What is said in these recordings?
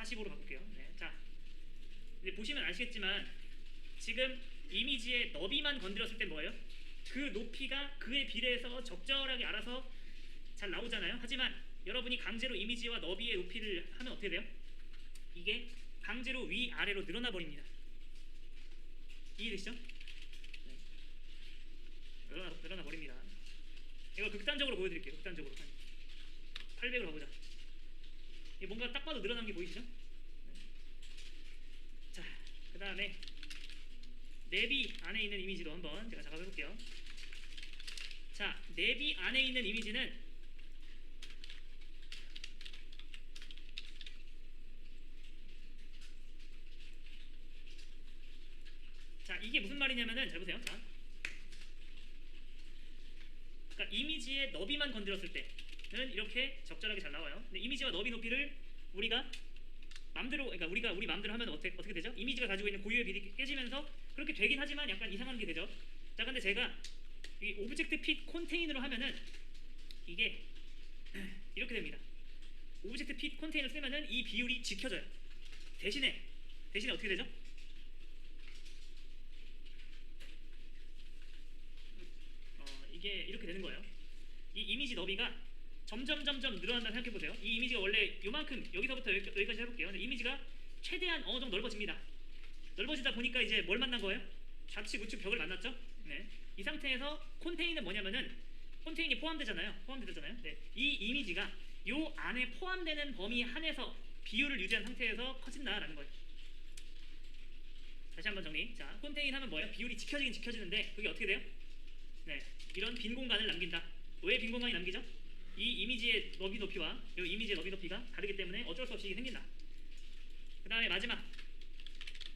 45로 바꿀게요. 네, 자, 이제 보시면 아시겠지만 지금 이미지의 너비만 건드렸을 때 뭐예요? 그 높이가 그에 비례해서 적절하게 알아서 잘 나오잖아요. 하지만 여러분이 강제로 이미지와 너비의 높이를 하면 어떻게 돼요? 이게 강제로 위아래로 늘어나 버립니다. 이해되시죠? 네. 늘어나 버립니다. 이거 극단적으로 보여드릴게요. 극단적으로 800으로 가보자. 이게 뭔가 딱 봐도 늘어나는 게 보이시죠? 네. 자, 그 다음에 내비 안에 있는 이미지도 한번 제가 작업해볼게요. 자, 내비 안에 있는 이미지는 자, 이게 무슨 말이냐면은 잘 보세요. 자, 그러니까 이미지의 너비만 건드렸을 때는 이렇게 적절하게 잘 나와요. 근데 이미지와 너비 높이를 우리가 맘대로, 그러니까 우리 맘대로 하면 어떻게 되죠? 이미지가 가지고 있는 고유의 비리 깨지면서 그렇게 되긴 하지만 약간 이상한 게 되죠. 자, 근데 제가 이 오브젝트 핏 콘테인으로 하면은 이게 이렇게 됩니다. 오브젝트 핏 콘테인을 쓰면은 이 비율이 지켜져요. 대신에 어떻게 되죠? 이게 이렇게 되는 거예요. 이 이미지 너비가 점점 늘어난다 생각해보세요. 이 이미지가 원래 요만큼, 여기서부터 여기까지 해볼게요. 근데 이미지가 최대한 어느 정도 넓어집니다. 넓어지다 보니까 이제 뭘 만난 거예요? 좌측 우측 벽을 만났죠? 네. 이 상태에서 콘테인은 뭐냐면은 콘테인이 포함되잖아요. 네. 이 이미지가 요 안에 포함되는 범위 안에서 비율을 유지한 상태에서 커진다라는 거예요. 다시 한번 정리. 자, 콘테인 하면 뭐예요? 비율이 지켜지긴 지켜지는데 그게 어떻게 돼요? 네, 이런 빈 공간을 남긴다. 왜 빈 공간이 남기죠? 이 이미지의 너비 높이와 이 이미지의 너비 높이가 다르기 때문에 어쩔 수 없이 이게 생긴다. 그 다음에 마지막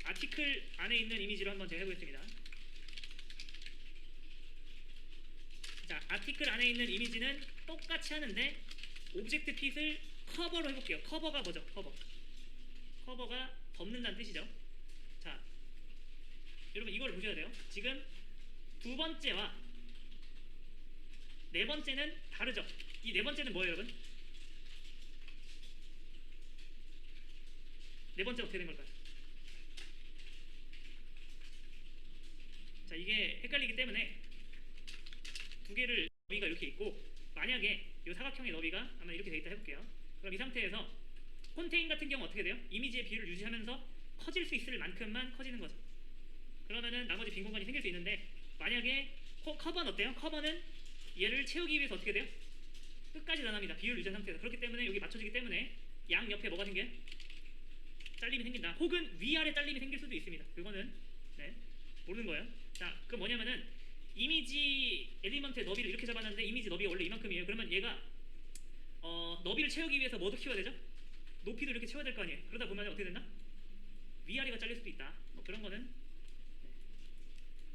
아티클 안에 있는 이미지로 한번 제가 해보겠습니다. 자, 아티클 안에 있는 이미지는 똑같이 하는데 오브젝트 핏을 커버로 해볼게요. 커버가 뭐죠? 커버가 덮는다는 뜻이죠. 자, 여러분 이걸 보셔야 돼요. 지금 두 번째와 네 번째는 다르죠. 이 네 번째는 뭐예요, 여러분? 네 번째 어떻게 된 걸까요? 자, 이게 헷갈리기 때문에 두 개를 너비가 이렇게 있고 만약에 이 사각형의 너비가 아마 이렇게 돼 있다 해볼게요. 그럼 이 상태에서 콘테인 같은 경우 어떻게 돼요? 이미지의 비율을 유지하면서 커질 수 있을 만큼만 커지는 거죠. 그러면은 나머지 빈 공간이 생길 수 있는데 만약에 커버는 어때요? 커버는 얘를 채우기 위해서 어떻게 돼요? 끝까지 나갑니다. 비율 유지한 상태에서. 그렇기 때문에 여기 맞춰지기 때문에 양 옆에 뭐가 생겨요? 잘림이 생긴다. 혹은 위아래 잘림이 생길 수도 있습니다. 그거는 네, 모르는 거예요. 자, 그 뭐냐면은 이미지 엘리먼트의 너비를 이렇게 잡았는데 이미지 너비가 원래 이만큼이에요. 그러면 얘가 너비를 채우기 위해서 뭐도 키워야 되죠? 높이도 이렇게 채워야 될 거 아니에요. 그러다 보면 어떻게 됐나? 위아래가 잘릴 수도 있다. 뭐 그런 거는 네,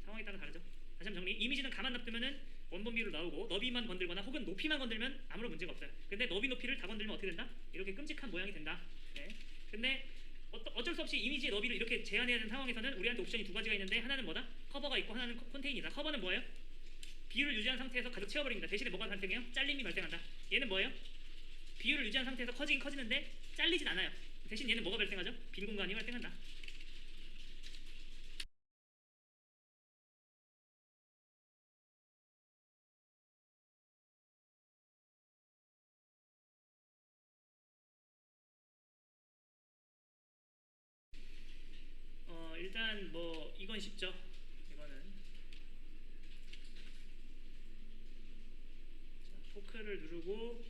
상황에 따라 다르죠. 다시 한번 정리. 이미지는 가만 놔두면은 원본 비율로 나오고 너비만 건들거나 혹은 높이만 건들면 아무런 문제가 없어요. 근데 너비 높이를 다 건들면 어떻게 된다? 이렇게 끔찍한 모양이 된다. 네. 근데 어쩔 수 없이 이미지의 너비를 이렇게 제한해야 하는 상황에서는 우리한테 옵션이 두 가지가 있는데 하나는 뭐다? 커버가 있고 하나는 콘테인이다. 커버는 뭐예요? 비율을 유지한 상태에서 가득 채워버립니다. 대신에 뭐가 발생해요? 잘림이 발생한다. 얘는 뭐예요? 비율을 유지한 상태에서 커지긴 커지는데 잘리진 않아요. 대신 얘는 뭐가 발생하죠? 빈 공간이 발생한다. 일단 뭐 이건 쉽죠. 이거는 자, 포크를 누르고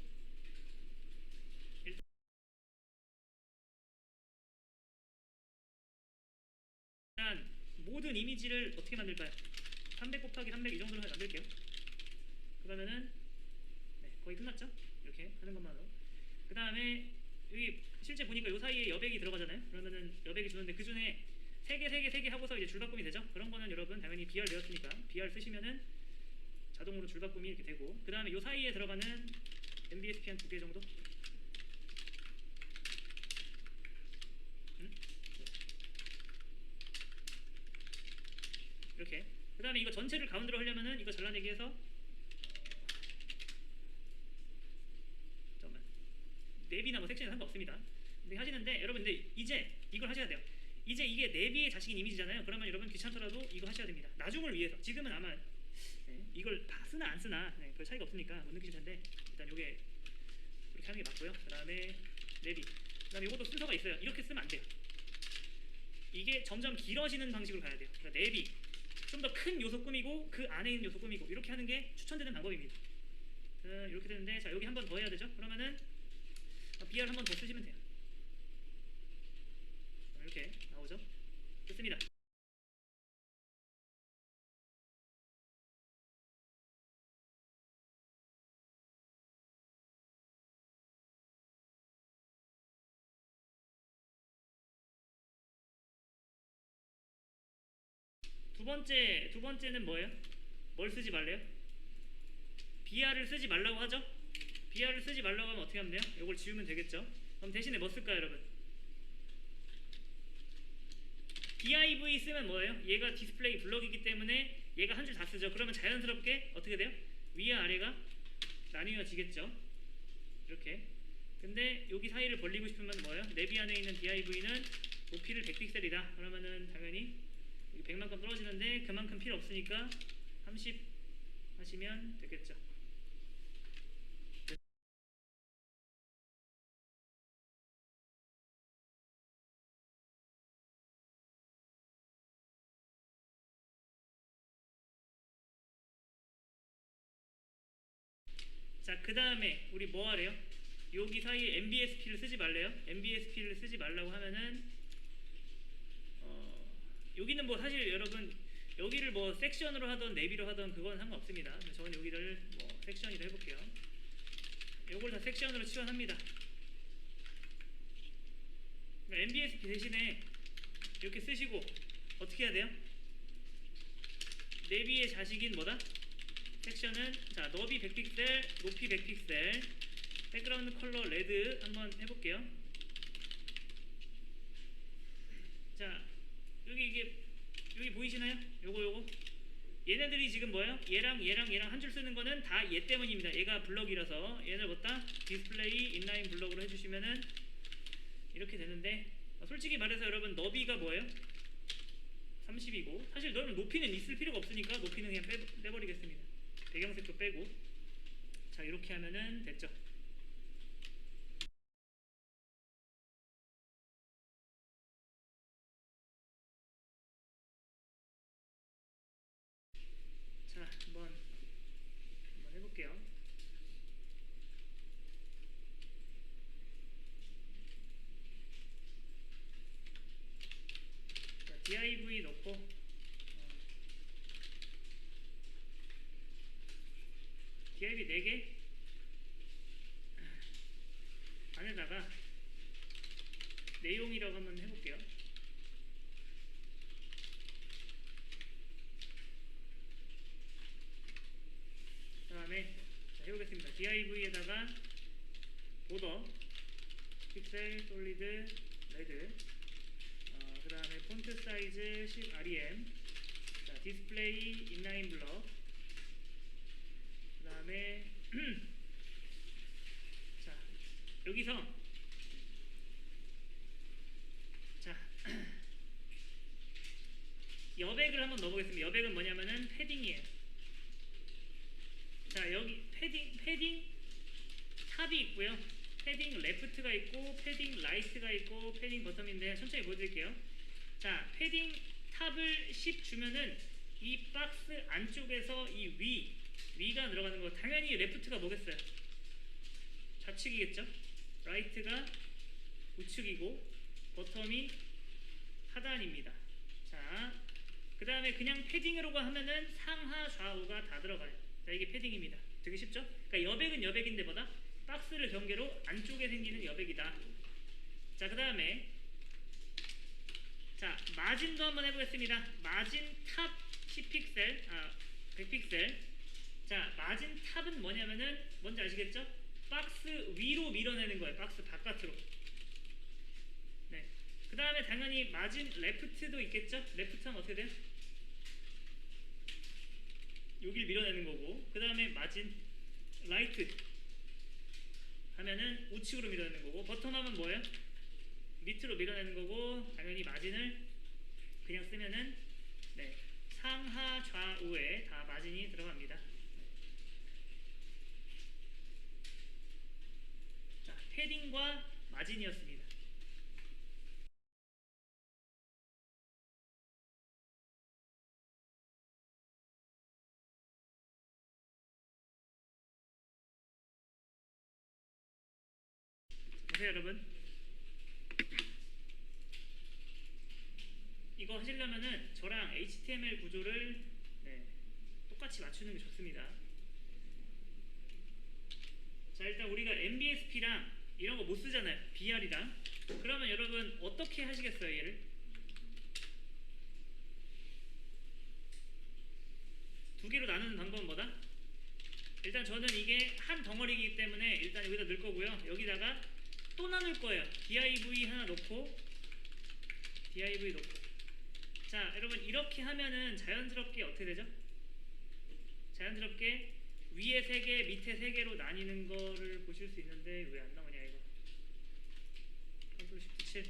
일단 모든 이미지를 어떻게 만들까요? 300 곱하기 300 이 정도로 만들게요. 그러면은 네, 거의 끝났죠? 이렇게 하는 것만으로. 그 다음에 여기 실제 보니까 요 사이에 여백이 들어가잖아요. 그러면은 여백이 주는데 그 중에 3개 하고서 이제 줄바꿈이 되죠. 그런 거는 여러분 당연히 BR 되었으니까 BR 쓰시면은 자동으로 줄바꿈이 이렇게 되고, 그 다음에 요 사이에 들어가는 MBSP 한 2개 정도? 이렇게. 그 다음에 이거 전체를 가운데로 하려면은 이거 잘라내기 해서 잠깐만, 맵이나 뭐 섹션이 상관없습니다. 근데 하시는데 여러분 근데 이제 이걸 하셔야 돼요. 이제 이게 내비의 자식인 이미지잖아요. 그러면 여러분 귀찮더라도 이거 하셔야 됩니다. 나중을 위해서. 지금은 아마 이걸 다 쓰나 안 쓰나 별 차이가 없으니까 못 느끼실 텐데 일단 요게 이렇게 하는 게 맞고요. 그 다음에 내비. 그 다음에 요것도 순서가 있어요. 이렇게 쓰면 안 돼요. 이게 점점 길어지는 방식으로 가야 돼요. 그러니까 내비 좀 더 큰 요소 꾸미고 그 안에 있는 요소 꾸미고 이렇게 하는 게 추천되는 방법입니다. 이렇게 되는데 자 여기 한 번 더 해야 되죠. 그러면은 BR 한 번 더 쓰시면 돼요. 이렇게 나오죠. 좋습니다. 두 번째는 뭐예요? 뭘 쓰지 말래요? BR을 쓰지 말라고 하죠? BR을 쓰지 말라고 하면 어떻게 하면 돼요? 이걸 지우면 되겠죠? 그럼 대신에 뭐 쓸까요, 여러분? div 쓰면 뭐예요? 얘가 디스플레이 블럭이기 때문에 얘가 한 줄 다 쓰죠. 그러면 자연스럽게 어떻게 돼요? 위와 아래가 나뉘어지겠죠. 이렇게. 근데 여기 사이를 벌리고 싶으면 뭐예요? 내비 안에 있는 div는 높이를 100픽셀이다. 그러면은 당연히 여기 100만큼 떨어지는데 그만큼 필요 없으니까 30 하시면 되겠죠. 자, 그 다음에 우리 뭐 하래요? 여기 사이에 MBSP를 쓰지 말래요? MBSP를 쓰지 말라고 하면은 여기는 뭐 사실 여러분 여기를 뭐 섹션으로 하던 내비로 하던 그건 상관없습니다. 저는 여기를 뭐 섹션이라 해볼게요. 요걸 다 섹션으로 치환합니다. 그러니까 MBSP 대신에 이렇게 쓰시고 어떻게 해야 돼요? 내비의 자식인 뭐다? 섹션은 자 너비 100픽셀, 높이 100픽셀, 백그라운드 컬러 레드 한번 해볼게요. 자 여기 보이시나요? 요거 얘네들이 지금 뭐예요? 얘랑 한 줄 쓰는 거는 다 얘 때문입니다. 얘가 블럭이라서 얘를 뭐다? 디스플레이 인라인 블럭으로 해주시면은 이렇게 되는데 솔직히 말해서 여러분 너비가 뭐예요? 30이고 사실 너는 높이는 있을 필요가 없으니까 높이는 그냥 빼버리겠습니다. 배경색도 빼고 자 이렇게 하면은 됐죠. 자 한번 해볼게요. 자, div 넣고 div 4개 안에다가 내용이라고 한번 해볼게요. 그 다음에 해보겠습니다. div에다가 보더 픽셀 솔리드 레드 그 다음에 폰트 사이즈 10 rem 자 디스플레이 인라인 블럭 그 다음에 자 여기서 자 여백을 한번 넣어보겠습니다. 여백은 뭐냐면은 패딩이에요. 자 여기 패딩 탑이 있고요. 패딩 레프트가 있고 패딩 라이트가 있고 패딩 버텀인데 천천히 보여드릴게요. 자 패딩 탑을 10 주면은 이 박스 안쪽에서 이 위가 들어가는 거 당연히 레프트가 뭐겠어요? 좌측이겠죠? 라이트가 우측이고 버텀이 하단입니다. 자 그 다음에 그냥 패딩으로 하면은 상하 좌우가 다 들어가요. 자 이게 패딩입니다. 되게 쉽죠? 그러니까 여백은 여백인데 뭐다? 박스를 경계로 안쪽에 생기는 여백이다. 자 그 다음에 자 마진도 한번 해보겠습니다. 마진 탑 10픽셀 100픽셀 자 마진 탑은 뭐냐면은 뭔지 아시겠죠? 박스 위로 밀어내는 거예요. 박스 바깥으로. 네. 그 다음에 당연히 마진 레프트도 있겠죠? 레프트 하면 어떻게 돼요? 여기를 밀어내는 거고 그 다음에 마진 라이트 하면은 우측으로 밀어내는 거고 버텀 하면 뭐예요? 밑으로 밀어내는 거고, 당연히 마진을 그냥 쓰면은 네, 상하 좌우에 다 마진이 들어갑니다. 자, 패딩과 마진이었습니다. 보세요 여러분, 이거 하시려면은 저랑 HTML 구조를 네, 똑같이 맞추는 게 좋습니다. 자, 일단 우리가 MBSP랑 이런 거 못 쓰잖아요. BR이랑. 그러면 여러분 어떻게 하시겠어요, 얘를? 두 개로 나누는 방법은 뭐다? 일단 저는 이게 한 덩어리이기 때문에 일단 여기다 넣을 거고요. 여기다가 또 나눌 거예요. div 하나 놓고 div 놓고. 자, 여러분 이렇게 하면은 자연스럽게 어떻게 되죠? 자연스럽게 위에 3개, 밑에 3개로 나뉘는 거를 보실 수 있는데 왜 안 나오냐 이거. 컨트롤 시프트 7.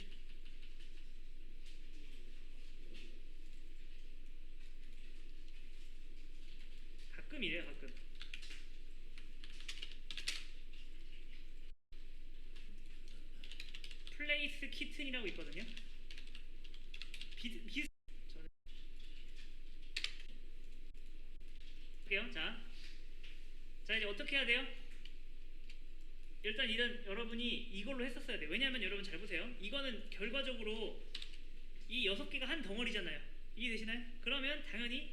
가끔 이래요, 가끔. 플레이스 키튼이라고 있거든요. 저는 할게요. 자 이제 어떻게 해야 돼요? 일단 여러분이 이걸로 했었어야 돼요. 왜냐하면 여러분 잘 보세요. 이거는 결과적으로 이 6개가 한 덩어리잖아요. 이해되시나요? 그러면 당연히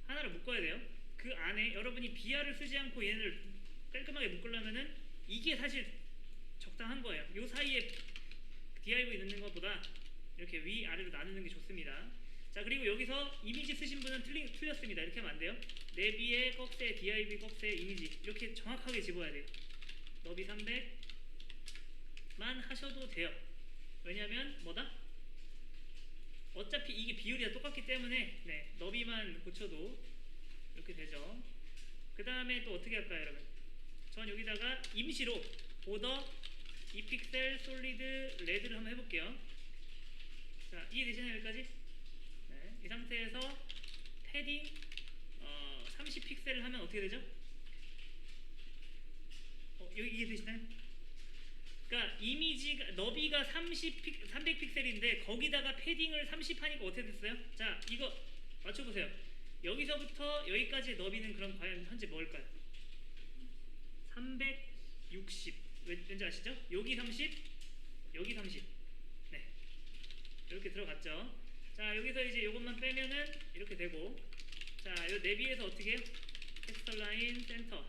하나를 묶어야 돼요. 그 안에 여러분이 BR을 쓰지 않고 얘를 깔끔하게 묶으려면은 이게 사실 적당한 거예요. 요 사이에 div 넣는 것보다 이렇게 위아래로 나누는 게 좋습니다. 자, 그리고 여기서 이미지 쓰신 분은 틀렸습니다. 이렇게 하면 안 돼요. 내비에 꺽쇠, div 꺽쇠, 이미지 이렇게 정확하게 집어야 돼요. 너비 300만 하셔도 돼요. 왜냐면 뭐다? 어차피 이게 비율이 다 똑같기 때문에 네, 너비만 고쳐도 이렇게 되죠. 그 다음에 또 어떻게 할까요, 여러분? 전 여기다가 임시로 보더 2픽셀 솔리드 레드를 한번 해볼게요. 자, 이해되시나요, 여기까지? 네, 이 상태에서 패딩 30픽셀을 하면 어떻게 되죠? 여기 이해되시나요? 그러니까 이미지가 너비가 300픽셀인데 거기다가 패딩을 30 하니까 어떻게 됐어요? 자, 이거 맞춰보세요. 여기서부터 여기까지 너비는 그럼 과연 현재 뭘까요? 360. 왠지 아시죠? 여기 30, 여기 30. 네, 이렇게 들어갔죠. 자, 여기서 이제 이것만 빼면은 이렇게 되고, 자, 이 내비에서 어떻게 해요? 텍스터 라인 센터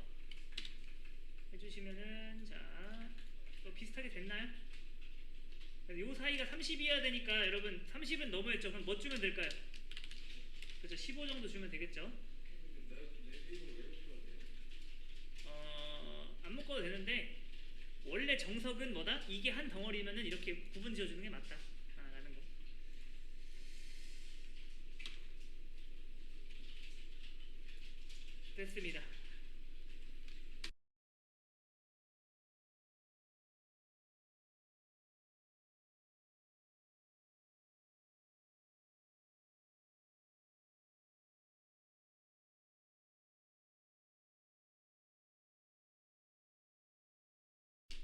해주시면은, 자, 또 비슷하게 됐나요? 요 사이가 30이어야 되니까 여러분 30은 넘어했죠. 그럼 뭐 주면 될까요? 그렇죠. 15 정도 주면 되겠죠. 안 묶어도 되는데 원래 정석은 뭐다? 이게 한 덩어리면은 이렇게 구분 지어주는 게 맞다. 라는 거. 됐습니다.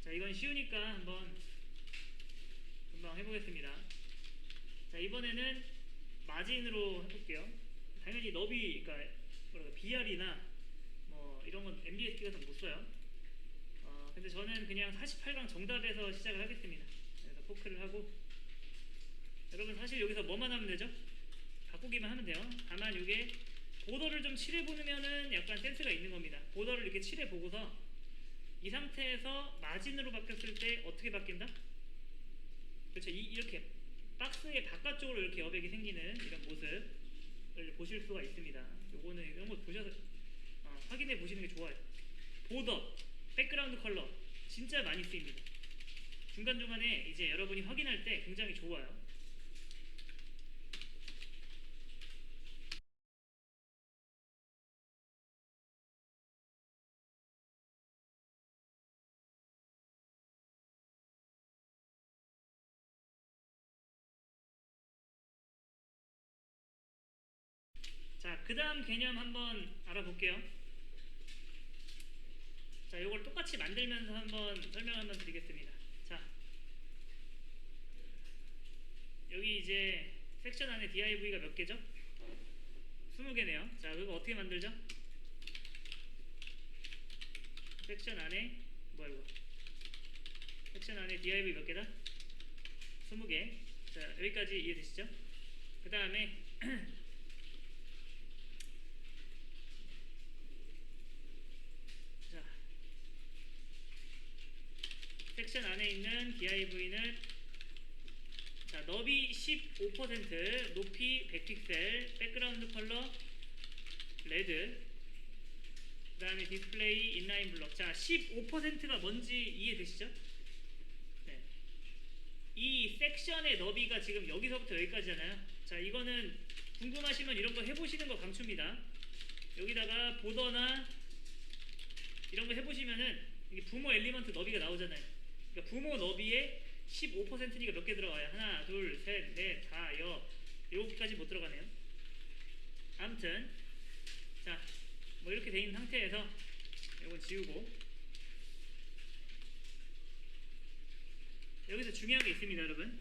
자, 이건 쉬우니까 한번 금방 해보겠습니다. 자, 이번에는 마진으로 해볼게요. 당연히 너비, 그러니까 BR이나 뭐 이런 건 MBSP 같은 거 못 써요. 근데 저는 그냥 48강 정답에서 시작을 하겠습니다. 그래서 포크를 하고, 여러분 사실 여기서 뭐만 하면 되죠? 바꾸기만 하면 돼요. 다만 이게 보더를 좀 칠해보면은 약간 센스가 있는 겁니다. 보더를 이렇게 칠해보고서 이 상태에서 마진으로 바뀌었을 때 어떻게 바뀐다? 그렇죠. 이렇게 박스의 바깥쪽으로 이렇게 여백이 생기는 이런 모습을 보실 수가 있습니다. 요거는 이런 거 보셔서 확인해 보시는 게 좋아요. 보더, 백그라운드 컬러 진짜 많이 쓰입니다. 중간중간에 이제 여러분이 확인할 때 굉장히 좋아요. 자, 그 다음 개념 한번 알아볼게요. 자, 이걸 똑같이 만들면서 한번 설명 한번 드리겠습니다. 자, 여기 이제 섹션 안에 div가 몇 개죠? 20개네요. 자, 그거 어떻게 만들죠? 섹션 안에 뭐야 이거? 섹션 안에 div 몇 개다? 20개. 자, 여기까지 이해되시죠? 그 다음에 자, 섹션 안에 있는 div는 자, 너비 15%, 높이 100픽셀, 백그라운드 컬러 레드, 그 다음에 디스플레이 인라인 블럭. 자, 15%가 뭔지 이해되시죠? 네. 이 섹션의 너비가 지금 여기서부터 여기까지잖아요. 자, 이거는 궁금하시면 이런 거 해보시는 거 강추입니다. 여기다가 보더나 이런 거 해보시면은 이게 부모 엘리먼트 너비가 나오잖아요. 그러니까 부모 너비에 15%니까 몇 개 들어가요? 하나, 둘, 셋, 넷, 다, 여. 7개까지 못 들어가네요. 아무튼 자, 뭐 이렇게 돼 있는 상태에서 이건 지우고, 여기서 중요한 게 있습니다, 여러분.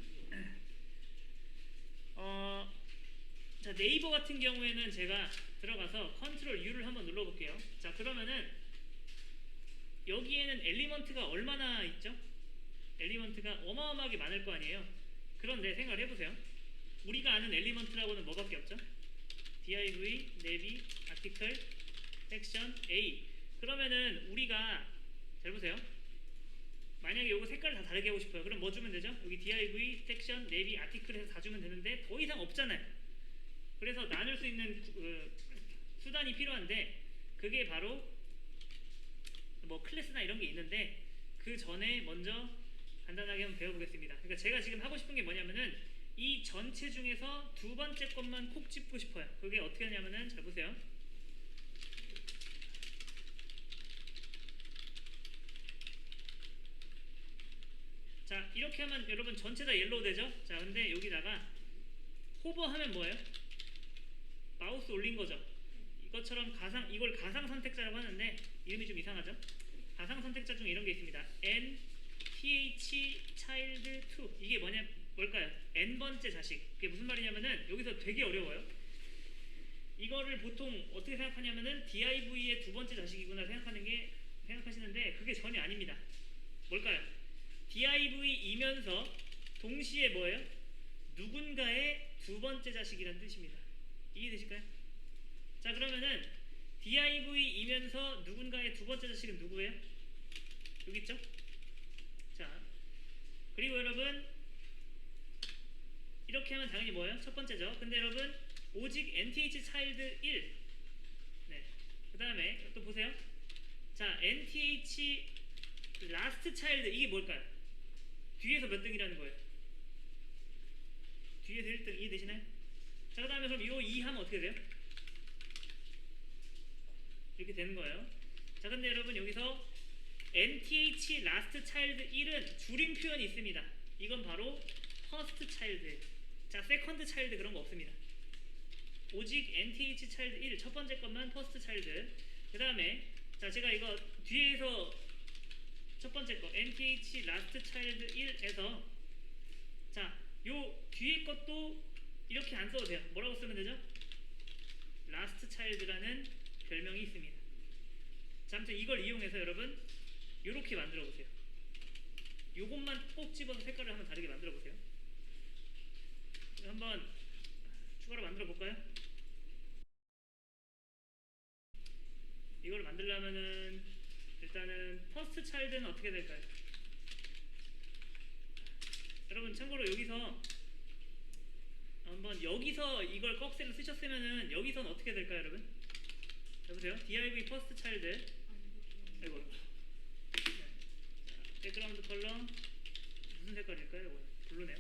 자, 네이버 같은 경우에는 제가 들어가서 컨트롤 U를 한번 눌러볼게요. 자, 그러면은 여기에는 엘리먼트가 얼마나 있죠? 엘리먼트가 어마어마하게 많을 거 아니에요. 그런데 생각을 해보세요. 우리가 아는 엘리먼트라고는 뭐밖에 없죠? div, nevi, article, section, a. 그러면은 우리가 잘 보세요. 만약에 요거 색깔을 다 다르게 하고 싶어요. 그럼 뭐 주면 되죠? 여기 div, section, nevi, article 해서 다 주면 되는데 더 이상 없잖아요. 그래서 나눌 수 있는 수단이 필요한데, 그게 바로 뭐 클래스나 이런 게 있는데, 그 전에 먼저 간단하게 한번 배워보겠습니다. 그러니까 제가 지금 하고 싶은 게 뭐냐면은 이 전체 중에서 두 번째 것만 콕 짚고 싶어요. 그게 어떻게 하냐면은 잘 보세요. 자, 이렇게 하면 여러분 전체 다 옐로우 되죠? 자, 근데 여기다가 호버하면 뭐예요? 마우스 올린 거죠. 이것처럼 이걸 가상 선택자라고 하는데 이름이 좀 이상하죠? 가상 선택자 중에 이런 게 있습니다. n th child 2. 이게 뭘까요? n번째 자식. 그게 무슨 말이냐면은 여기서 되게 어려워요. 이거를 보통 어떻게 생각하냐면은 div의 두 번째 자식이구나 생각하시는데 그게 전혀 아닙니다. 뭘까요? div이면서 동시에 뭐예요? 누군가의 두 번째 자식이란 뜻입니다. 이해되실까요? 자, 그러면은 div이면서 누군가의 두 번째 자식은 누구예요? 여기 있죠? 자, 그리고 여러분 이렇게 하면 당연히 뭐예요? 첫 번째죠. 근데 여러분 오직 nth child 1. 네. 그 다음에 또 보세요. 자, nth last child 이게 뭘까요? 뒤에서 몇 등이라는 거예요? 뒤에서 1등. 이해되시나요? 자, 그 다음에 그럼 이 2 하면 어떻게 돼요? 이렇게 되는 거예요. 자, 근데 여러분 여기서 nth last child 1은 줄임 표현이 있습니다. 이건 바로 first child. 자, second child 그런 거 없습니다. 오직 nth child 1, 첫 번째 것만 first child. 그 다음에 자, 제가 이거 뒤에서 첫 번째 거 nth last child 1에서 자, 요 뒤에 것도 이렇게 안 써도 돼요. 뭐라고 쓰면 되죠? last child라는 별명이 있습니다. 자, 아무튼 이걸 이용해서 여러분 요렇게 만들어 보세요. 요것만 꼭 집어서 색깔을 한번 다르게 만들어 보세요. 한번 추가로 만들어 볼까요? 이걸 만들려면은 일단은 퍼스트 차일드는 어떻게 될까요? 여러분 참고로 여기서 한번 여기서 이걸 꺽쇠로 쓰셨으면은 여기서는 어떻게 될까요, 여러분? 여보세요? div 퍼스트 차일드. 아이고. 백그라운드 컬러 무슨 색깔일까요? 이거 블루네요.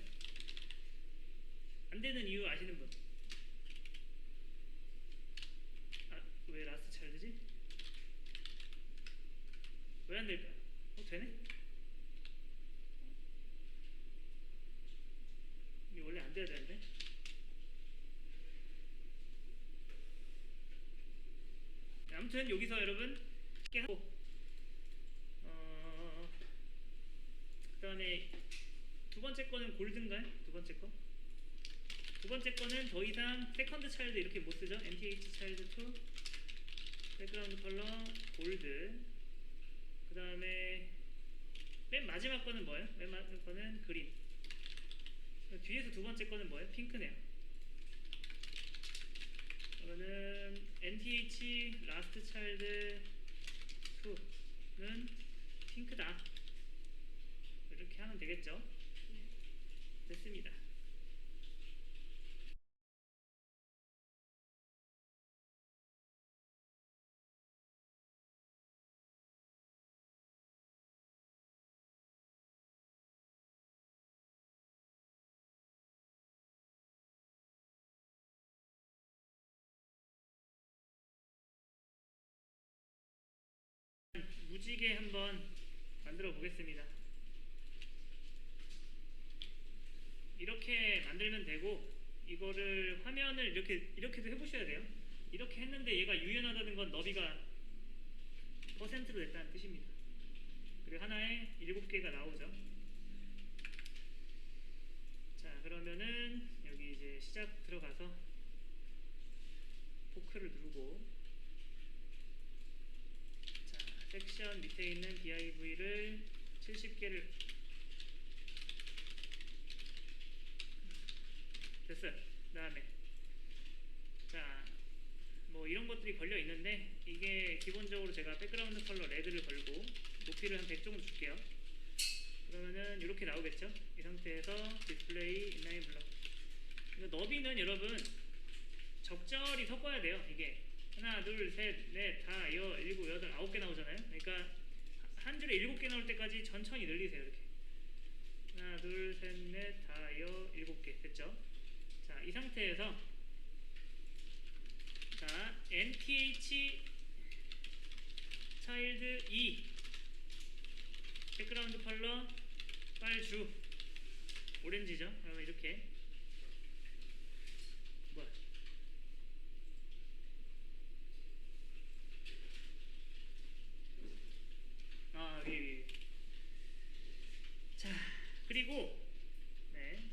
안 되는 이유 아시는 분? 아, 왜 라스트 차일드지? 왜 안 될까요? 되네? 이게 원래 안 돼야 되는데? 아무튼 여기서 여러분 이렇게 하고 그다음에 두 번째 거는 골드인가요? 두 번째 거? 두 번째 거는 더 이상 세컨드 차일드 이렇게 못 쓰죠. MTH 차일드 2 백그라운드 컬러 골드. 그 다음에 맨 마지막 거는 뭐예요? 맨 마지막 거는 그린. 뒤에서 두 번째 거는 뭐예요? 핑크네요. 그러면은 NTH 라스트 차일드 2는 핑크다. 이렇게 하면 되겠죠? 됐습니다. 무지개 한번 만들어 보겠습니다. 이렇게 만들면 되고, 이거를 화면을 이렇게도 해보셔야 돼요. 이렇게 했는데 얘가 유연하다는 건 너비가 퍼센트로 됐다는 뜻입니다. 그리고 하나에 7개가 나오죠. 자, 그러면은 여기 이제 시작 들어가서 포크를 누르고, 자, 섹션 밑에 있는 div를 70개를 됐어요. 그 다음에 자, 뭐 이런 것들이 걸려 있는데, 이게 기본적으로 제가 백그라운드 컬러 레드를 걸고 높이를 한 100 정도 줄게요. 그러면은 이렇게 나오겠죠. 이 상태에서 디스플레이 인라인 블럭. 이거 너비는 여러분 적절히 섞어야 돼요. 이게 하나 둘 셋 넷 다 여 일곱 여덟 9개 나오잖아요. 그러니까 한 줄에 7개 나올 때까지 천천히 늘리세요. 이렇게 하나 둘 셋 넷 다 여 7개 됐죠. 자, 이 상태에서 자, NTH 차일드 2 백그라운드 컬러 빨주 오렌지죠. 그러면 이렇게 뭐야? 위. 자, 그리고 네.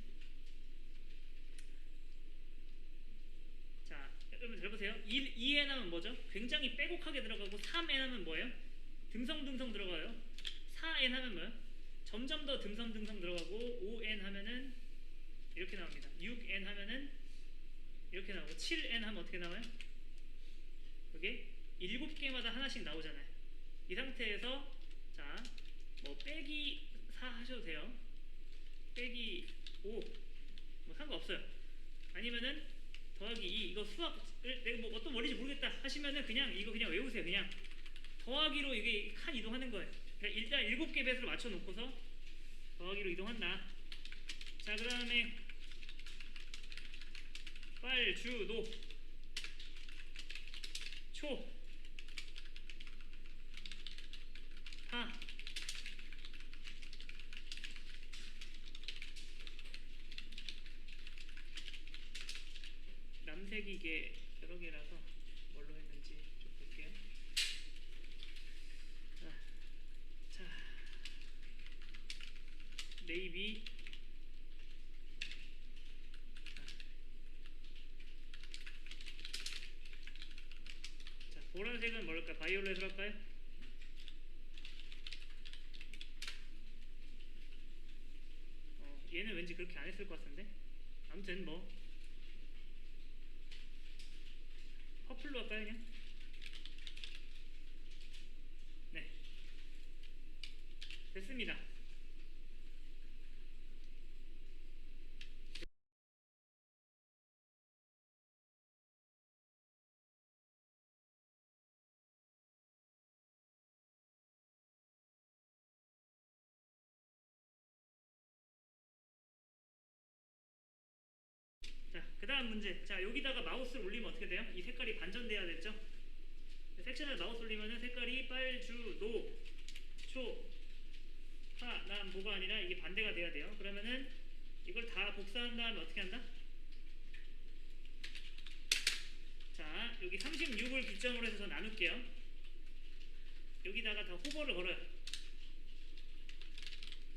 자, 여러분 잘 보세요. 2N 하면 뭐죠? 굉장히 빼곡하게 들어가고, 3N 하면 뭐예요? 듬성듬성 들어가요. 4N 하면 뭐예요? 점점 더 듬성듬성 들어가고, 5N 하면은 이렇게 나옵니다. 6N 하면은 이렇게 나오고, 7N 하면 어떻게 나와요? 그게 7개마다 하나씩 나오잖아요. 이 상태에서 자, 뭐 빼기 4 하셔도 돼요. 빼기 5 뭐 상관없어요. 아니면은 더하기 2 이거 수학을 내가 뭐 어떤 원리인지 모르겠다 하시면은 그냥 이거 그냥 외우세요. 그냥 더하기로 이게 칸 이동하는 거예요. 그러니까 일단 7개 배수로 맞춰 놓고서 더하기로 이동한다. 자, 그 다음에 빨주노 초 파 남색이 이게 여러 개라서 뭘로 했는지 좀 볼게요. 자, 네이비. 자, 보라색은 뭘까? 바이올렛으로 할까요? 얘는 왠지 그렇게 안 했을 것 같은데. 아무튼 뭐 퍼플로 할까요? 그냥? 네, 됐습니다. 자, 그 다음 문제. 자, 여기다가 마우스를 올리면 어떻게 돼요? 이 색깔이 반전돼야 됐죠? 섹션을 마우스 올리면은 색깔이 빨주, 노, 초, 파, 남, 보가 아니라 이게 반대가 돼야 돼요. 그러면은 이걸 다 복사한 다음에 어떻게 한다? 자, 여기 36을 기점으로 해서 나눌게요. 여기다가 다 호버를 걸어요.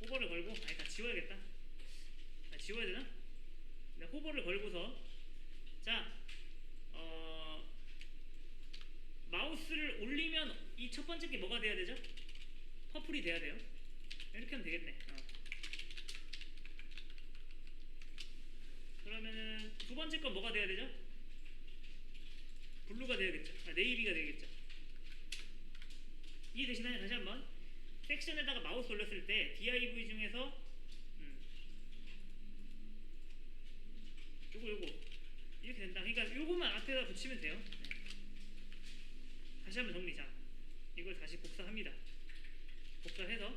호버를 걸고, 아니 다 지워야겠다. 지워야 되나? 네, 호버를 걸고서, 자, 마우스를 올리면 이 첫 번째 게 뭐가 돼야 되죠? 퍼플이 돼야 돼요. 이렇게 하면 되겠네. 그러면은 두 번째 건 뭐가 돼야 되죠? 블루가 돼야겠죠. 네이비가 되겠죠. 이해되시나요? 다시 한번. 섹션에다가 마우스 올렸을 때 div 중에서 요거 이렇게 된다. 그러니까 요거만 앞에다 붙이면 돼요. 네. 다시 한번 정리. 자, 이걸 다시 복사합니다. 복사해서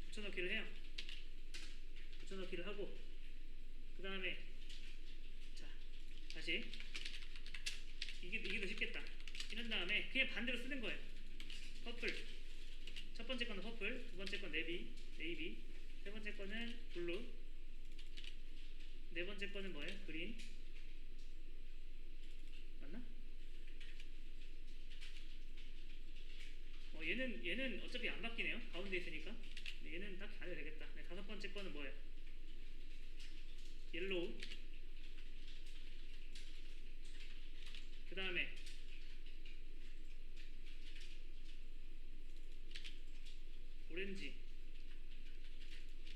붙여넣기를 해요. 붙여넣기를 하고 그 다음에 자 다시 이게 더 쉽겠다. 이런 다음에 그냥 반대로 쓰는 거예요. 퍼플. 첫 번째 거는 퍼플, 두 번째 건 네이비, 세 번째 거는 블루, 네 번째 거는 뭐예요? 그린. 맞나? 얘는 어차피 안 바뀌네요. 가운데 있으니까. 얘는 딱히 안 해도 되겠다. 네, 다섯 번째 거는 뭐예요? 옐로우. 그 다음에 오렌지.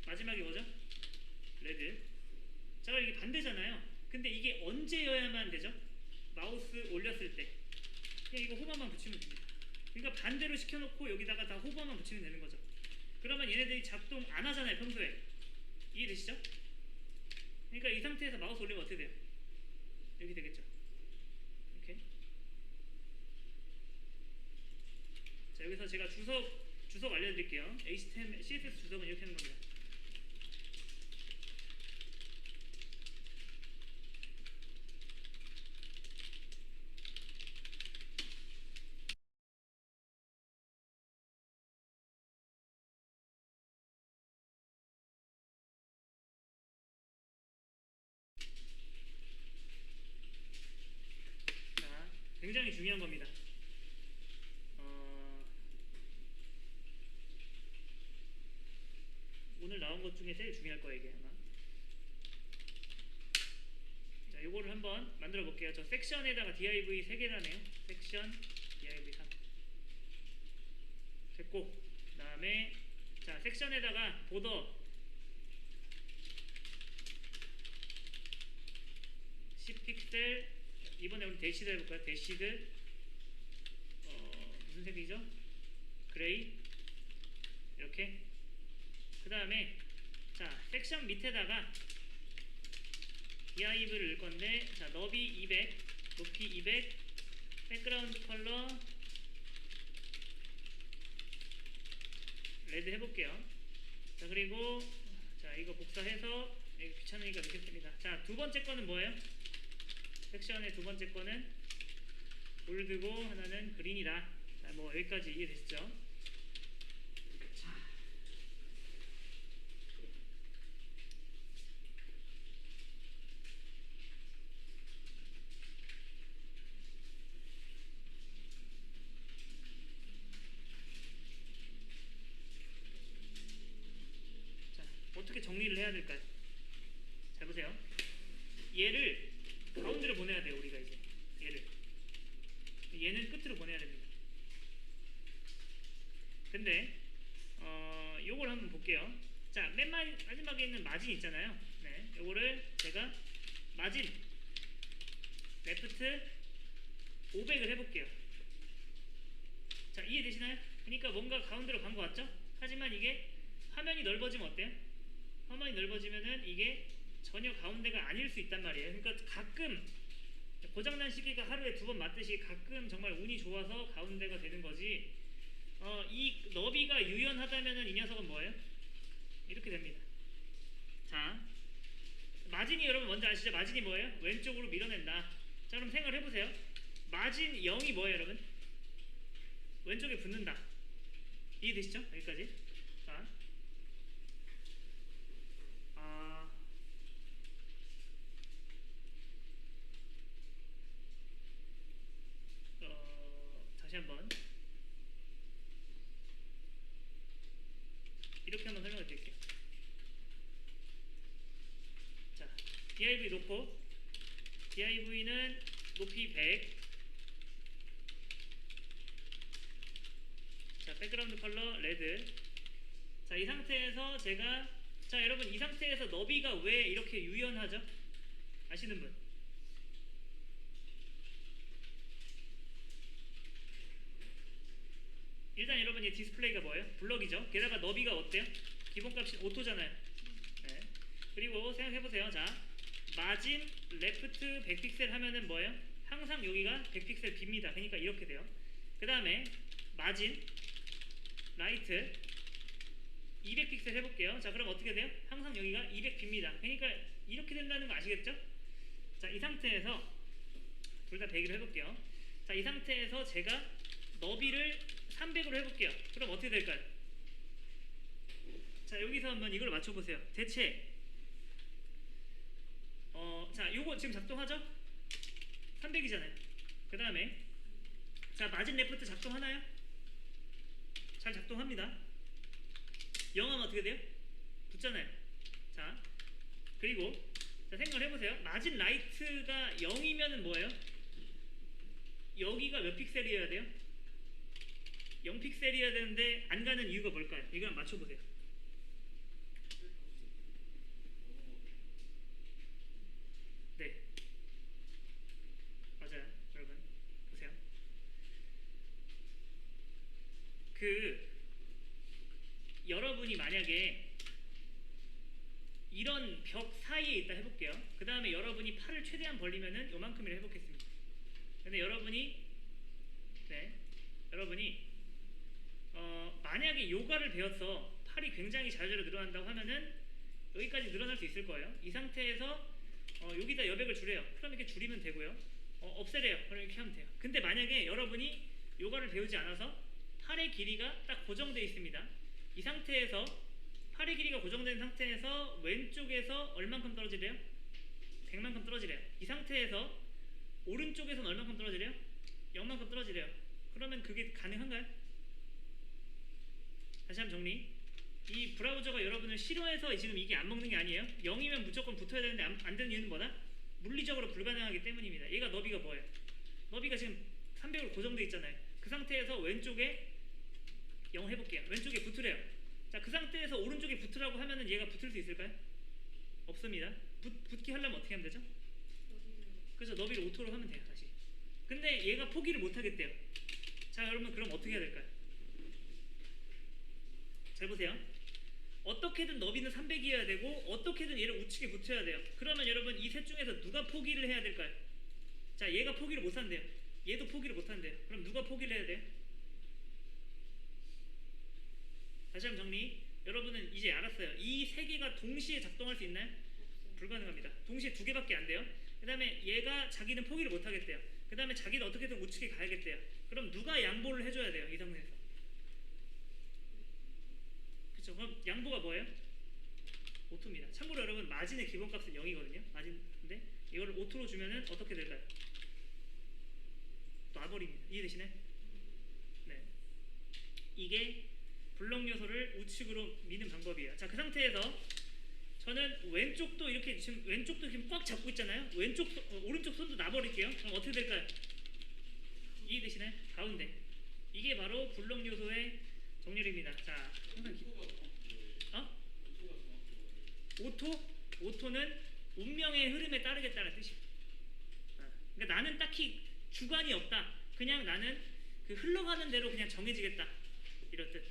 마지막이 뭐죠? 레드. 자, 이게 반대잖아요. 근데 이게 언제여야만 되죠? 마우스 올렸을 때. 그냥 이거 호버만 붙이면 됩니다. 그러니까 반대로 시켜놓고 여기다가 다 호버만 붙이면 되는 거죠. 그러면 얘네들이 작동 안 하잖아요, 평소에. 이해되시죠? 그러니까 이 상태에서 마우스 올리면 어떻게 돼요? 여기 되겠죠. 이렇게. 자, 여기서 제가 주석 알려드릴게요. HTML, CSS 주석은 이렇게 하는 겁니다. 자, 굉장히 중요한 겁니다. 오늘 나온 것 중에 제일 중요할 거예요, 이게 아마. 자, 요거를 한번 만들어 볼게요. 저 섹션에다가 div 3개라네요. 섹션 div 3 됐고, 그 다음에 자, 섹션에다가 보더 10픽셀. 이번에 우리 대시드 해볼까요? 대시드 무슨 색이죠? 그레이. 이렇게. 그 다음에 자, 섹션 밑에다가 div를 넣을 건데, 자, 너비 200, 높이 200, 백그라운드 컬러 레드 해볼게요. 자, 그리고 자, 이거 복사해서 이거 귀찮으니까 넣겠습니다. 자, 두 번째 거는 뭐예요? 섹션의 두 번째 거는 골드고 하나는 그린이다. 자, 뭐 여기까지 이해되시죠? 자, 어떻게 정리를 해야 될까요? 잘 보세요. 얘를 가운데로 보내야 돼요. 우리가 이제 얘는 끝으로 보내야 됩니다. 근데 요걸 한번 볼게요. 자, 맨 마지막에 있는 마진 있잖아요. 네, 요거를 제가 마진 레프트 500을 해볼게요. 자, 이해되시나요? 그러니까 뭔가 가운데로 간 것 같죠? 하지만 이게 화면이 넓어지면 어때요? 화면이 넓어지면은 이게 전혀 가운데가 아닐 수 있단 말이에요. 그러니까 가끔 고장난 시계가 하루에 2번 맞듯이 가끔 정말 운이 좋아서 가운데가 되는 거지. 이 너비가 유연하다면은 이 녀석은 뭐예요? 이렇게 됩니다. 자, 마진이 여러분 먼저 아시죠? 마진이 뭐예요? 왼쪽으로 밀어낸다. 자, 그럼 생각을 해보세요. 마진 0이 뭐예요, 여러분? 왼쪽에 붙는다. 이해되시죠? 여기까지. 자, 한번 설명해 드릴게요. 자, div 놓고 div는 높이 100. 자, 백그라운드 컬러 레드. 자, 이 상태에서 제가 자, 여러분 이 상태에서 너비가 왜 이렇게 유연하죠? 아시는 분? 일단 여러분 이 디스플레이가 뭐예요? 블럭이죠. 게다가 너비가 어때요? 기본값이 오토잖아요. 네. 그리고 생각해보세요. 자, 마진 레프트 100픽셀 하면은 뭐예요? 항상 여기가 100픽셀 빕니다. 그러니까 이렇게 돼요. 그 다음에 마진 라이트 200픽셀 해볼게요. 자, 그럼 어떻게 돼요? 항상 여기가 200 빕니다. 그러니까 이렇게 된다는 거 아시겠죠? 자, 이 상태에서 둘 다 100으로 해볼게요. 자, 이 상태에서 제가 너비를 300으로 해볼게요. 그럼 어떻게 될까요? 자, 여기서 한번 이걸 맞춰보세요. 대체 자, 요거 지금 작동하죠? 300이잖아요. 그 다음에 자, 마진 레프트 작동하나요? 잘 작동합니다. 0 하면 어떻게 돼요? 붙잖아요. 자, 그리고 자, 생각을 해보세요. 마진 라이트가 0이면은 뭐예요? 여기가 몇 픽셀이어야 돼요? 0픽셀이어야 되는데 안 가는 이유가 뭘까요? 이거 한번 맞춰보세요. 네, 맞아요. 여러분 보세요. 여러분이 만약에 이런 벽 사이에 있다 해볼게요. 그 다음에 여러분이 팔을 최대한 벌리면은 요만큼이라 해보겠습니다. 근데 여러분이 만약에 요가를 배워서 팔이 굉장히 자유자재로 늘어난다고 하면은 여기까지 늘어날 수 있을 거예요. 이 상태에서 여기다 여백을 줄여요. 그럼 이렇게 줄이면 되고요. 없애래요. 그럼 이렇게 하면 돼요. 근데 만약에 여러분이 요가를 배우지 않아서 팔의 길이가 딱 고정되어 있습니다. 이 상태에서 팔의 길이가 고정된 상태에서 왼쪽에서 얼만큼 떨어지래요? 100만큼 떨어지래요. 이 상태에서 오른쪽에서는 얼만큼 떨어지래요? 0만큼 떨어지래요. 그러면 그게 가능한가요? 다시 한번 정리. 이 브라우저가 여러분을 싫어해서 지금 이게 안 먹는 게 아니에요. 0이면 무조건 붙어야 되는데 안 되는 이유는 뭐다? 물리적으로 불가능하기 때문입니다. 얘가 너비가 뭐예요? 너비가 지금 300으로 고정되어 있잖아요. 그 상태에서 왼쪽에 0 해볼게요. 왼쪽에 붙으래요. 자, 그 상태에서 오른쪽에 붙으라고 하면은 얘가 붙을 수 있을까요? 없습니다. 붙게 하려면 어떻게 하면 되죠? 그래서 너비를 오토로 하면 돼요. 다시. 근데 얘가 포기를 못 하겠대요. 자, 여러분 그럼 어떻게 해야 될까요? 잘 보세요. 어떻게든 너비는 300이어야 되고 어떻게든 얘를 우측에 붙여야 돼요. 그러면 여러분 이 셋 중에서 누가 포기를 해야 될까요? 자, 얘가 포기를 못 한대요. 얘도 포기를 못 한대요. 그럼 누가 포기를 해야 돼요? 다시 한번 정리. 여러분은 이제 알았어요. 이 세 개가 동시에 작동할 수 있나요? 불가능합니다. 동시에 두 개밖에 안 돼요. 그 다음에 얘가 자기는 포기를 못 하겠대요. 그 다음에 자기는 어떻게든 우측에 가야겠대요. 그럼 누가 양보를 해줘야 돼요? 이 상태에서. 그쵸? 그럼 양보가 뭐예요? 오토입니다. 참고로 여러분 마진의 기본값은 0이거든요. 마진인데 이거를 오토로 주면은 어떻게 될까요? 놔버립니다. 이해되시나요? 네. 이게 블록 요소를 우측으로 미는 방법이에요. 자, 그 상태에서 저는 왼쪽도 이렇게 지금 왼쪽도 지금 꽉 잡고 있잖아요. 오른쪽 손도 놔버릴게요. 그럼 어떻게 될까요? 이해되시나요? 가운데. 이게 바로 블록 요소의 정렬입니다. 자, 항상 오토는 운명의 흐름에 따르겠다는 뜻이에요. 그러니까 나는 딱히 주관이 없다. 그냥 나는 그 흘러가는 대로 그냥 정해지겠다. 이런 뜻.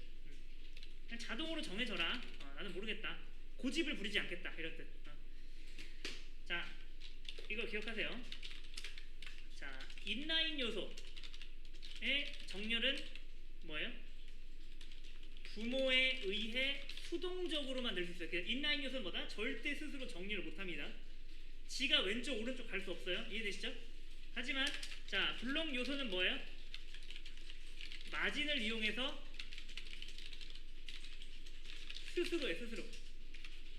그냥 자동으로 정해져라. 나는 모르겠다. 고집을 부리지 않겠다. 이런 뜻. 자, 이거 기억하세요. 자, 인라인 요소의 정렬은 뭐예요? 부모에 의해 수동적으로만 낼 수 있어요. 그러니까 인라인 요소는 뭐다? 절대 스스로 정리를 못합니다. 지가 왼쪽 오른쪽 갈 수 없어요. 이해되시죠? 하지만 자, 블록 요소는 뭐예요? 마진을 이용해서 스스로예요. 스스로.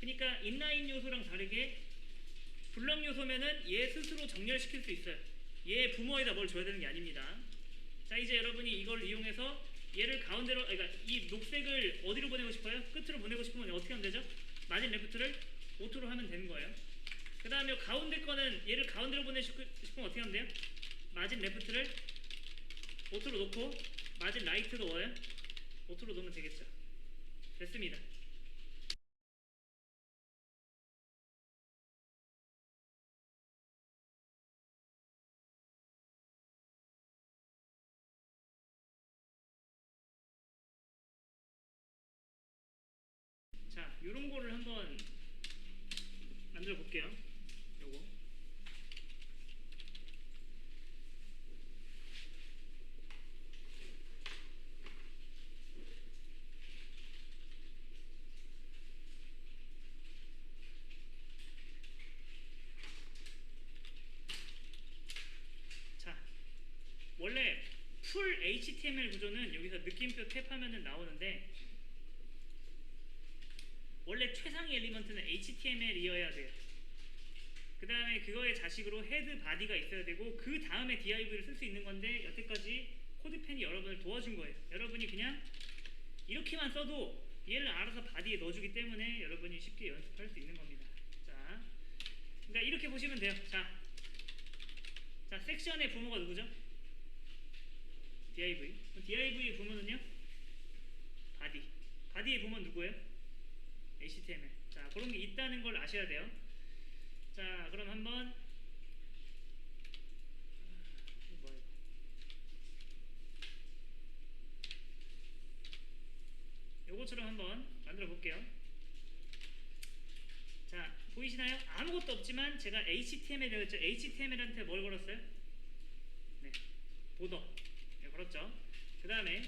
그러니까 인라인 요소랑 다르게 블록 요소면은 얘 스스로 정렬시킬 수 있어요. 얘 부모에다 뭘 줘야 되는 게 아닙니다. 자, 이제 여러분이 이걸 이용해서 얘를 가운데로, 그러니까 이 녹색을 어디로 보내고 싶어요? 끝으로 보내고 싶으면 어떻게 하면 되죠? 마진 레프트를 오토로 하면 되는 거예요. 그 다음에 가운데 거는 얘를 가운데로 보내고 싶으면 어떻게 하면 돼요? 마진 레프트를 오토로 놓고 마진 라이트도 뭐예요? 오토로 놓으면 되겠죠. 됐습니다. 자, 요런 거를 한번 만들어 볼게요. 요거. 자, 원래 풀 HTML 구조는 여기서 느낌표 탭하면은 나오는데 원래 최상위 엘리먼트는 HTML이어야 돼요. 그 다음에 그거의 자식으로 헤드 바디가 있어야 되고 그 다음에 div를 쓸 수 있는 건데 여태까지 코드펜이 여러분을 도와준 거예요. 여러분이 그냥 이렇게만 써도 얘를 알아서 바디에 넣어주기 때문에 여러분이 쉽게 연습할 수 있는 겁니다. 자, 그러니까 이렇게 보시면 돼요. 자, 섹션의 부모가 누구죠? div. div의 부모는요? 바디. 바디의 부모는 누구예요? HTML. 자, 그런 게 있다는 걸 아셔야 돼요. 자, 그럼 한번 요것처럼 한번 만들어 볼게요. 자, 보이시나요? 아무것도 없지만 제가 HTML 했죠. HTML한테 뭘 걸었어요? 네, 보더. 네, 걸었죠. 그 다음에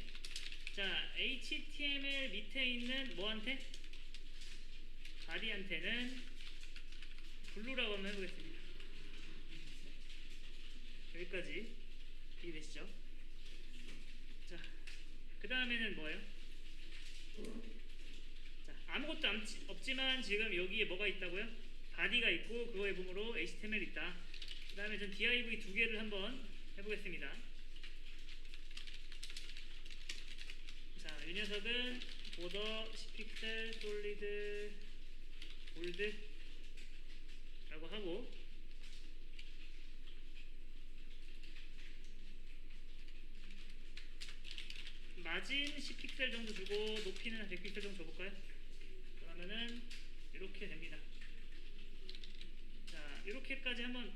자, HTML 밑에 있는 뭐한테? 바디한테는 블루라고 한번 해보겠습니다. 네, 여기까지 이해되시죠? 자, 그 다음에는 뭐예요? 자, 아무것도 없지만 지금 여기에 뭐가 있다고요? 바디가 있고 그거의 부모로 HTML 있다. 그 다음에 전 div 두 개를 한번 해보겠습니다. 자, 이 녀석은 보더, 10픽셀, 솔리드, 볼드 라고 하고 마진 10픽셀 정도 주고 높이는 한 100픽셀 정도 줘볼까요? 그러면은 이렇게 됩니다. 자, 이렇게까지 한번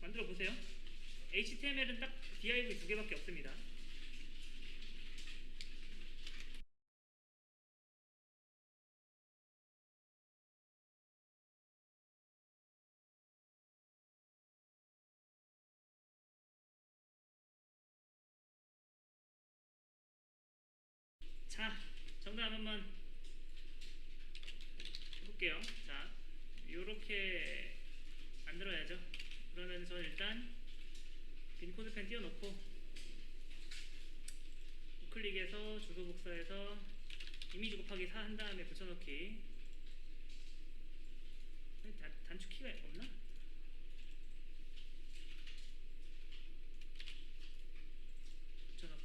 만들어 보세요. HTML은 딱 div 두 개밖에 없습니다. 자, 정답 한번 해볼게요. 자, 요렇게 만들어야죠. 그러면 저는 일단 빈 코드펜 띄워놓고 우클릭해서 주소 복사해서 이미지 곱하기 4 한 다음에 붙여넣기. 단축키가 없나? 붙여넣기.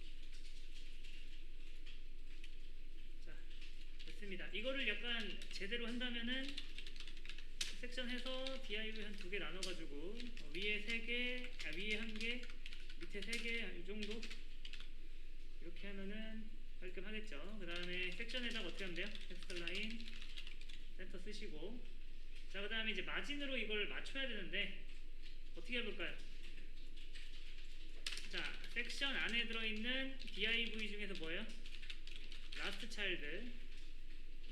자, 됐습니다. 이거를 약간 제대로 한다면은 섹션 해서 div 한 두 개 나눠가지고 위에 3개, 위에 1개, 밑에 3개 이 정도 이렇게 하면은 깔끔하겠죠. 그 다음에 섹션에다가 어떻게 하면 돼요? 텍스트 라인 센터 쓰시고, 자, 그 다음에 이제 마진으로 이걸 맞춰야 되는데 어떻게 해볼까요? 자, 섹션 안에 들어있는 div 중에서 뭐예요? 라스트 차일드.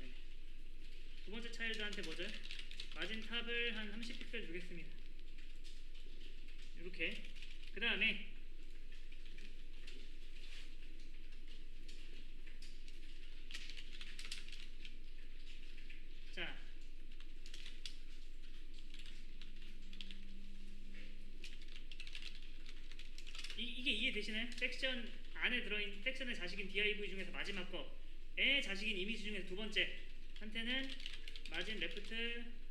네. 두 번째 차일드한테 뭐죠? 마진 탑을 한 30픽셀 주겠습니다. 이렇게. 그 다음에 자, 이게 이해되시나요? 섹션 안에 들어있는 섹션의 자식인 div 중에서 마지막 거의 자식인 이미지 중에서 두 번째 한테는 마진 레프트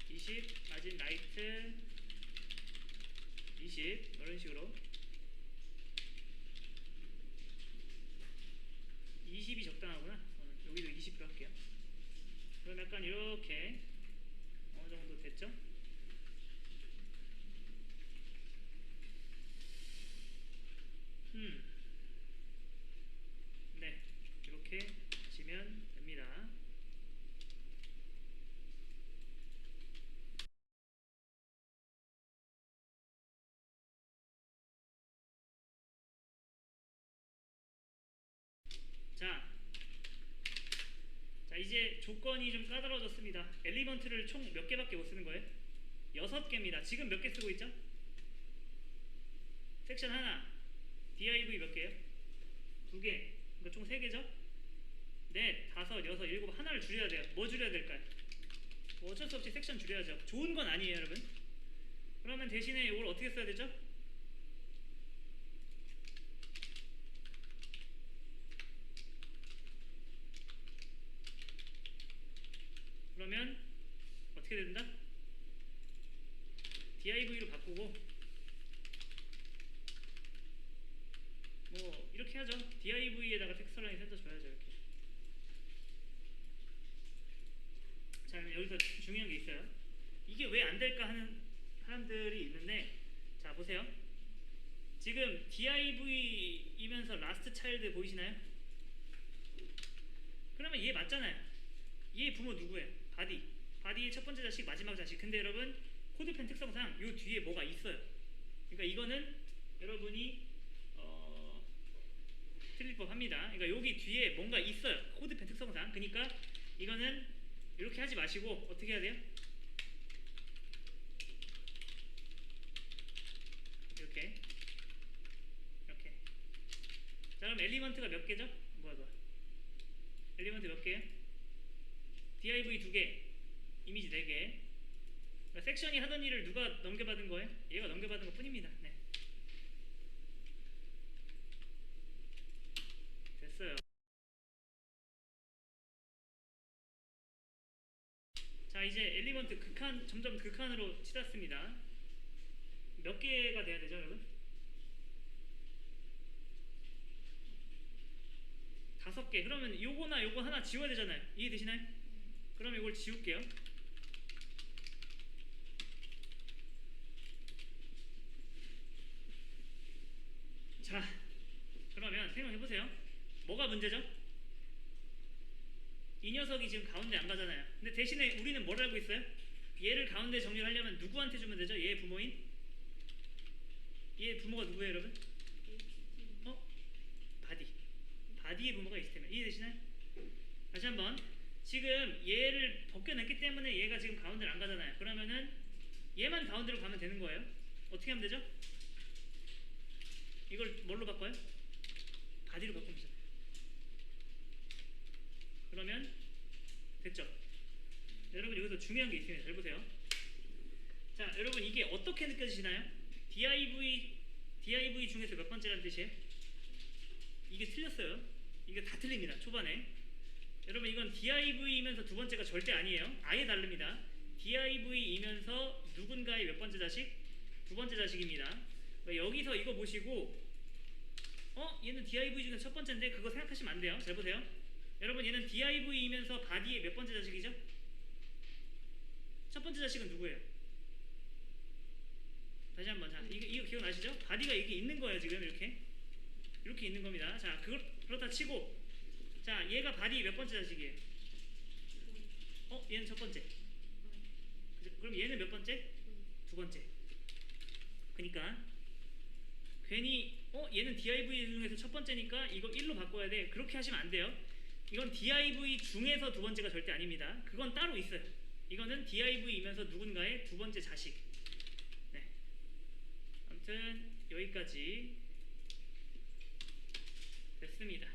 20, 마진 라이트 20 이런 식으로. 20이 적당하구나. 여기도 20으로 할게요. 그럼 약간 이렇게 어느 정도 됐죠? 네, 이렇게 하시면 됩니다. 자, 이제 조건이 좀 까다로워졌습니다. 엘리먼트를 총 몇 개밖에 못 쓰는 거예요? 6개입니다. 지금 몇 개 쓰고 있죠? 섹션 하나, div 몇 개예요? 2개. 그러니까 총 3개죠? 넷, 다섯, 여섯, 일곱. 하나를 줄여야 돼요. 뭐 줄여야 될까요? 뭐 어쩔 수 없이 섹션 줄여야죠. 좋은 건 아니에요, 여러분. 그러면 대신에 이걸 어떻게 써야 되죠? 그러면 어떻게 된다? div로 바꾸고 뭐 이렇게 하죠. div에다가 텍스처라인 센터 줘야죠. 이렇게. 자, 그럼 여기서 중요한 게 있어요. 이게 왜 안 될까 하는 사람들이 있는데, 자 보세요. 지금 div이면서 라스트 차일드 보이시나요? 그러면 얘 맞잖아요. 얘 부모 누구예요? 바디의 첫 번째 자식, 마지막 자식. 근데 여러분 코드펜 특성상 요 뒤에 뭐가 있어요. 그러니까 이거는 여러분이 틀릴 법합니다. 그러니까 여기 뒤에 뭔가 있어요. 코드펜 특성상. 그러니까 이거는 이렇게 하지 마시고 어떻게 해야 돼요? 이렇게. 자, 그럼 엘리먼트가 몇 개죠? 뭐야. 엘리먼트 몇 개예요? div 2개, 이미지 4개. 그러니까 섹션이 하던 일을 누가 넘겨받은 거예요? 얘가 넘겨받은 것 뿐입니다. 네. 됐어요. 자, 이제 엘리먼트 점점 극한으로 치닫습니다. 몇 개가 돼야 되죠, 여러분? 5개. 그러면 요거나 요거 하나 지워야 되잖아요. 이해되시나요? 그럼 이걸 지울게요. 자, 그러면 생각해보세요. 뭐가 문제죠? 이 녀석이 지금 가운데 안 가잖아요. 근데 대신에 우리는 뭘 알고 있어요? 얘를 가운데 정리를 하려면 누구한테 주면 되죠? 얘의 부모인? 얘의 부모가 누구예요, 여러분? 바디의 부모가 HTML. 이해되시나요? 다시 한번. 지금 얘를 벗겨냈기 때문에 얘가 지금 가운데를 안 가잖아요. 그러면은 얘만 가운데로 가면 되는 거예요. 어떻게 하면 되죠? 이걸 뭘로 바꿔요? 바디로 바꾸면 되죠. 그러면 됐죠? 여러분 여기서 중요한 게 있습니다. 잘 보세요. 자, 여러분 이게 어떻게 느껴지시나요? div 중에서 몇 번째라는 뜻이에요? 이게 틀렸어요. 이게 다 틀립니다. 초반에. 여러분 이건 div이면서 두 번째가 절대 아니에요. 아예 다릅니다. div이면서 누군가의 몇 번째 자식? 두 번째 자식입니다. 그러니까 여기서 이거 보시고 얘는 div 중에 첫 번째인데 그거 생각하시면 안 돼요. 잘 보세요. 여러분 얘는 div이면서 바디의 몇 번째 자식이죠? 첫 번째 자식은 누구예요? 다시 한번. 자, 이거 기억나시죠? 바디가 이렇게 있는 거예요. 지금 이렇게 있는 겁니다. 자, 그렇다 치고, 자, 얘가 바디 몇 번째 자식이에요? 얘는 첫 번째. 그럼 얘는 몇 번째? 두 번째. 그러니까 괜히 얘는 div 중에서 첫 번째니까 이거 1로 바꿔야 돼. 그렇게 하시면 안 돼요. 이건 div 중에서 두 번째가 절대 아닙니다. 그건 따로 있어요. 이거는 div이면서 누군가의 두 번째 자식. 네. 아무튼 여기까지 됐습니다.